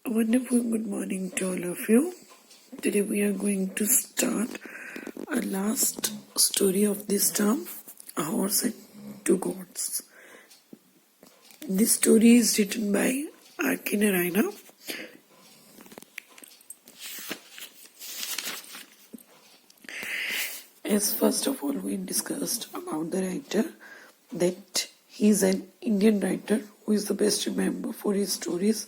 A wonderful good morning to all of you. Today we are going to start our last story of this term, A Horse and Two Goats. This story is written by R.K. Narayana. As first of all we discussed about the writer, that he is an Indian writer who is the best remembered for his stories,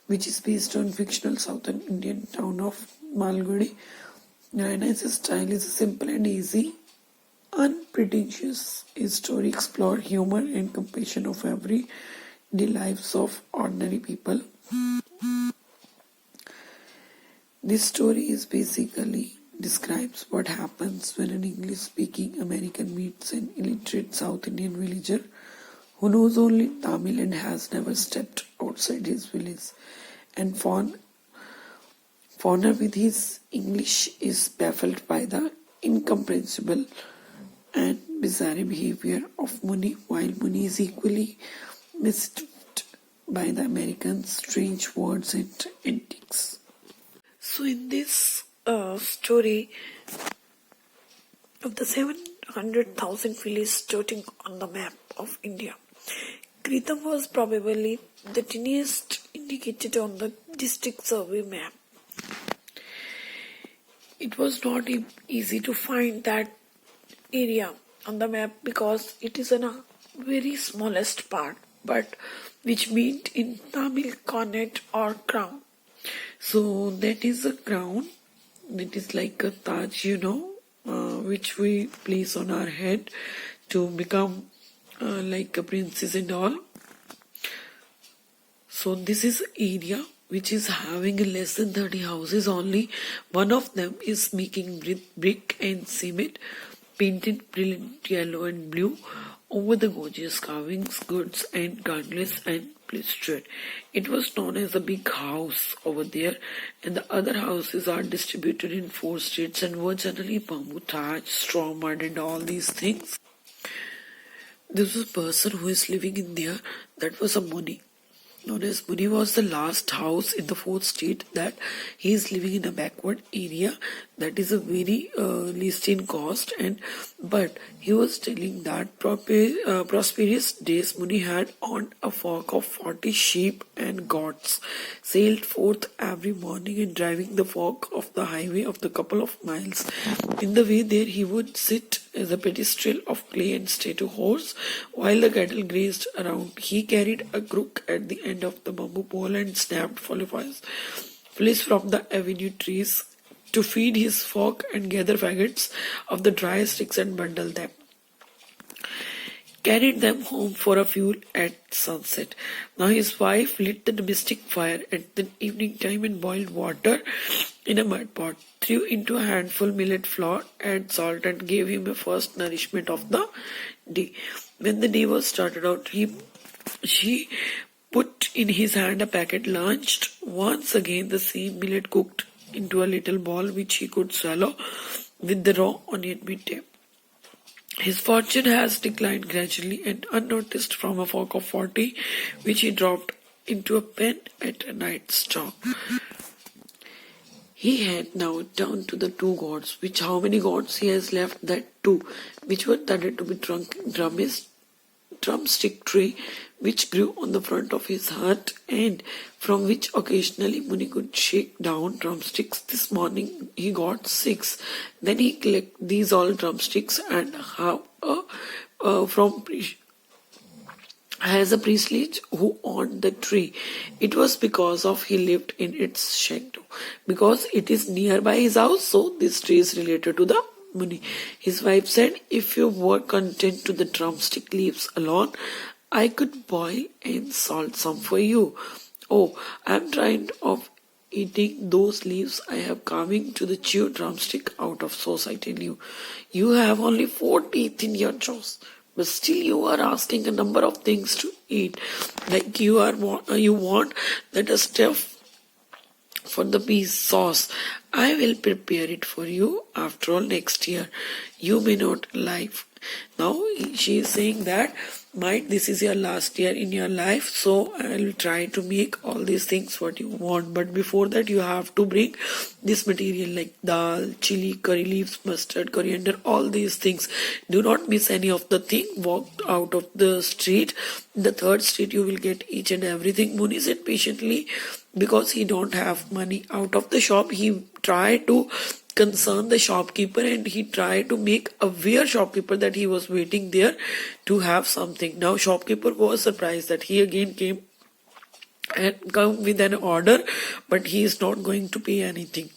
which is based on fictional southern Indian town of Malgudi. Narayana's style is simple and easy, unpretentious. His story explores humor and compassion of everyday lives of ordinary people. This story is basically describes what happens when an English-speaking American meets an illiterate South Indian villager who knows only Tamil and has never stepped outside his village. And Fauna with his English is baffled by the incomprehensible and bizarre behavior of Muni, while Muni is equally mistiffed by the Americans' strange words and antics. So in this story of the 700,000 villages dotting on the map of India, Kritam was probably the tiniest indicated on the district survey map. It was not easy to find that area on the map because it is in a very smallest part, but which meant in Tamil cornet or crown. So that is a crown. That is like a taj, which we place on our head to become like a princess and all. So this is area which is having less than 30 houses only. One of them is making brick and cement, painted brilliant yellow and blue over the gorgeous carvings, goods and garlands and plastered. It was known as a big house over there, and the other houses are distributed in 4 states and were generally bamboo, thatch, straw, mud and all these things. This was a person who is living in there, that was a Muni. Known as Muni was the last house in the 4th state that he is living in a backward area that is a very least in cost, but he was telling that prosperous days Muni had owned a flock of 40 sheep and goats, sailed forth every morning and driving the flock off the highway of the couple of miles. In the way there he would sit as a pedestal of clay and stay to horse while the cattle grazed around. He carried a crook at the end of the bamboo pole and snapped fleece from the avenue trees to feed his flock and gather faggots of the dry sticks and bundle them. Carried them home for a fuel at sunset. Now his wife lit the domestic fire at the evening time and boiled water in a mud pot, threw into a handful millet flour, added salt and gave him a first nourishment of the day. When the day was started out, she put in his hand a packet, launched once again the same millet cooked into a little ball which he could swallow with the raw onion meat. His fortune has declined gradually and unnoticed from a flock of 40 which he dropped into a pen at a night stock. He had now turned to the 2 gods, which how many gods he has left? That 2, which were intended to be drumstick tree which grew on the front of his hut and from which occasionally Muni could shake down drumsticks. This morning he got 6. Then he collected these all drumsticks and has a priest who owned the tree. It was because of he lived in its shadow. Because it is nearby his house, so this tree is related to the Muni. His wife said, if you were content to the drumstick leaves alone, I could boil and salt some for you. Oh, I am tired of eating those leaves. I have coming to the chew drumstick out of sauce, I tell you. You have only 4 teeth in your jaws, but still you are asking a number of things to eat. Like you want that a stuff for the beef sauce. I will prepare it for you. After all, next year you may not live Now she is saying that, might this is your last year in your life, so I will try to make all these things what you want, but before that you have to bring this material like dal, chili, curry leaves, mustard, coriander, all these things. Do not miss any of the thing. Walk out of the street. In the third street you will get each and everything. Muni said patiently, because he don't have money out of the shop. He tried to concern the shopkeeper, and he tried to make aware shopkeeper that he was waiting there to have something. Now shopkeeper was surprised that he again came and come with an order, but he is not going to pay anything.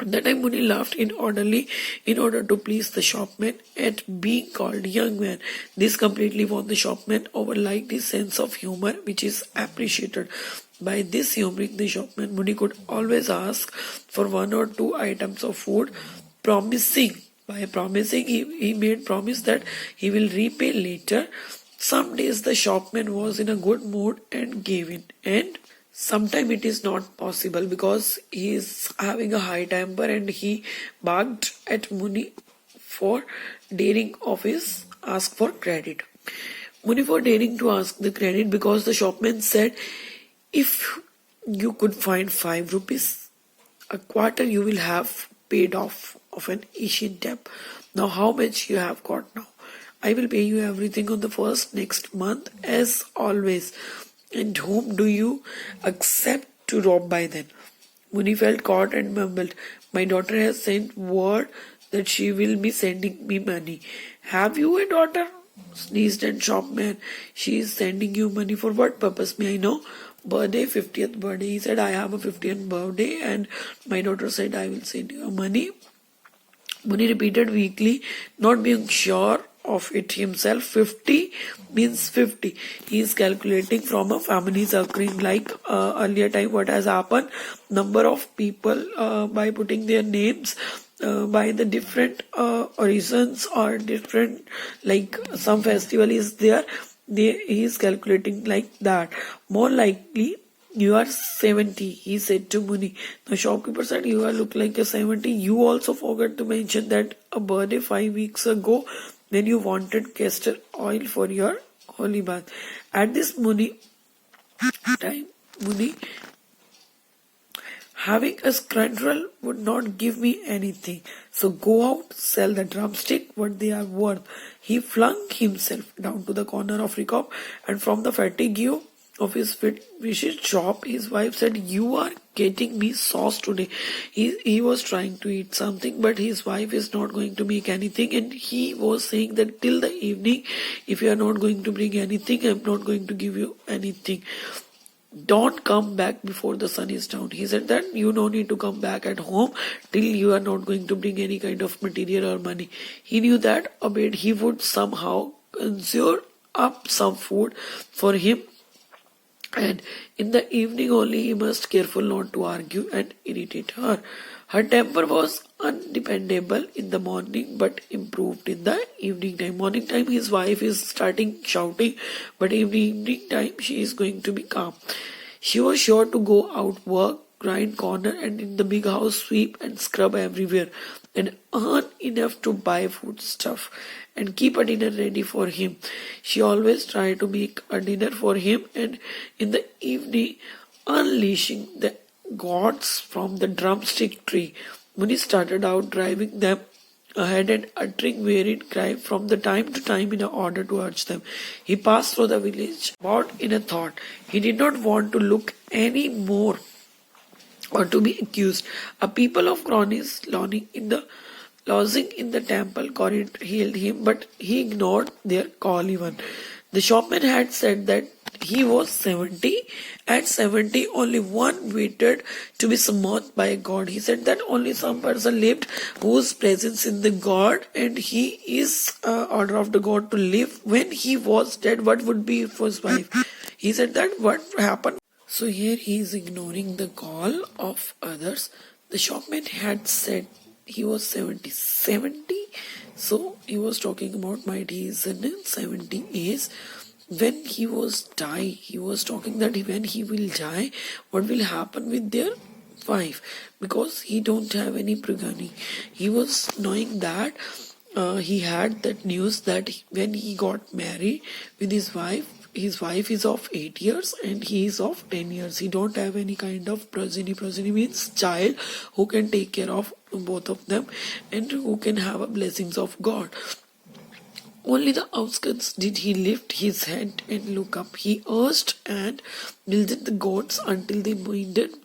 At that time Muni laughed inordinately in order to please the shopman at being called young man. This completely won the shopman over, like his sense of humor, which is appreciated. By this humoring the shopman, Muni could always ask for 1 or 2 items of food, promising. By promising, he made promise that he will repay later. Some days the shopman was in a good mood and gave in, and sometimes it is not possible because he is having a high temper, and he barked at Muni for daring of his ask for credit. Muni for daring to ask the credit, because the shopman said, if you could find 5 rupees a quarter, you will have paid off of an Asian debt. Now how much you have got now? I will pay you everything on the first next month as always. And whom do you accept to rob by then? Muni felt caught and mumbled, my daughter has sent word that she will be sending me money. Have you a daughter? Sneezed and shopman. She is sending you money for what purpose, may I know? Birthday, 50th birthday. He said, I have a 50th birthday, and my daughter said, I will send you money. Muni repeated weakly, not being sure of it himself. 50 means 50. He is calculating from a families occurring, like earlier time what has happened, number of people by putting their names by the different reasons or different, like some festival is there, he is calculating like that. More likely you are 70, he said to Muni. The shopkeeper said, you are look like a 70. You also forgot to mention that a birthday 5 weeks ago when you wanted castor oil for your holy bath. At this Muni having a scoundrel would not give me anything. So go out, sell the drumstick what they are worth. He flung himself down to the corner of Ricop, and from the fatigue of his vicious job, his wife said, you are getting me sauce today. He was trying to eat something, but his wife is not going to make anything, and he was saying that till the evening, if you are not going to bring anything, I am not going to give you anything. Don't come back before the sun is down. He said that you no need to come back at home till you are not going to bring any kind of material or money. He knew that obeyed he would somehow conjure up some food for him, and in the evening only he must careful not to argue and irritate her. Her temper was undependable in the morning but improved in the evening time. Morning time his wife is starting shouting, but in the evening time she is going to be calm. She was sure to go out, work, grind corner, and in the big house sweep and scrub everywhere, and earn enough to buy food stuff and keep a dinner ready for him. She always tried to make a dinner for him, and in the evening unleashing the gods from the drumstick tree, Muni started out driving them ahead and uttering varied cry from the time to time in order to urge them. He passed through the village, about in a thought. He did not want to look any more or to be accused. A people of cronies lodging in the temple corridor hailed him, but he ignored their call even. The shopman had said that he was 70. At 70, only one waited to be smote by a god. He said that only some person lived whose presence in the god, and he is order of the god to live. When he was dead, what would be for his wife? He said that what happened. So here he is ignoring the call of others. The shopman had said he was 70. 70? So he was talking about might he is in 70 years. When he was die, he was talking that when he will die, what will happen with their wife? Because he don't have any progeny. He was knowing that he had that news that when he got married with his wife is of 8 years and he is of 10 years. He don't have any kind of progeny. Progeny means child who can take care of both of them and who can have a blessings of God. Only the outskirts did he lift his head and look up. He urged and builded the goats until they winded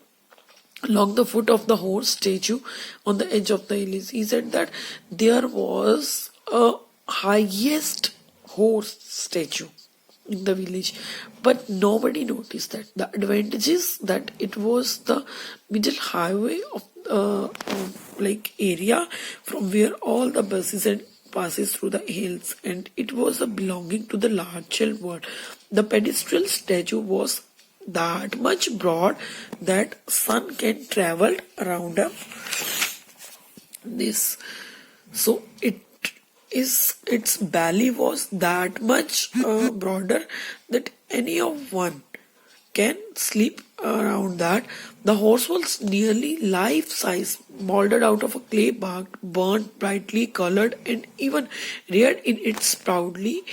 along the foot of the horse statue on the edge of the hills. He said that there was a highest horse statue in the village, but nobody noticed that. The advantage is that it was the middle highway of like area from where all the buses and passes through the hills, and it was a belonging to the larger world. The pedestal statue was that much broad that sun can travel around this. So its belly was that much broader that any of one can sleep around that. The horse was nearly life size, molded out of a clay bark, burnt, brightly colored, and even reared in its proudly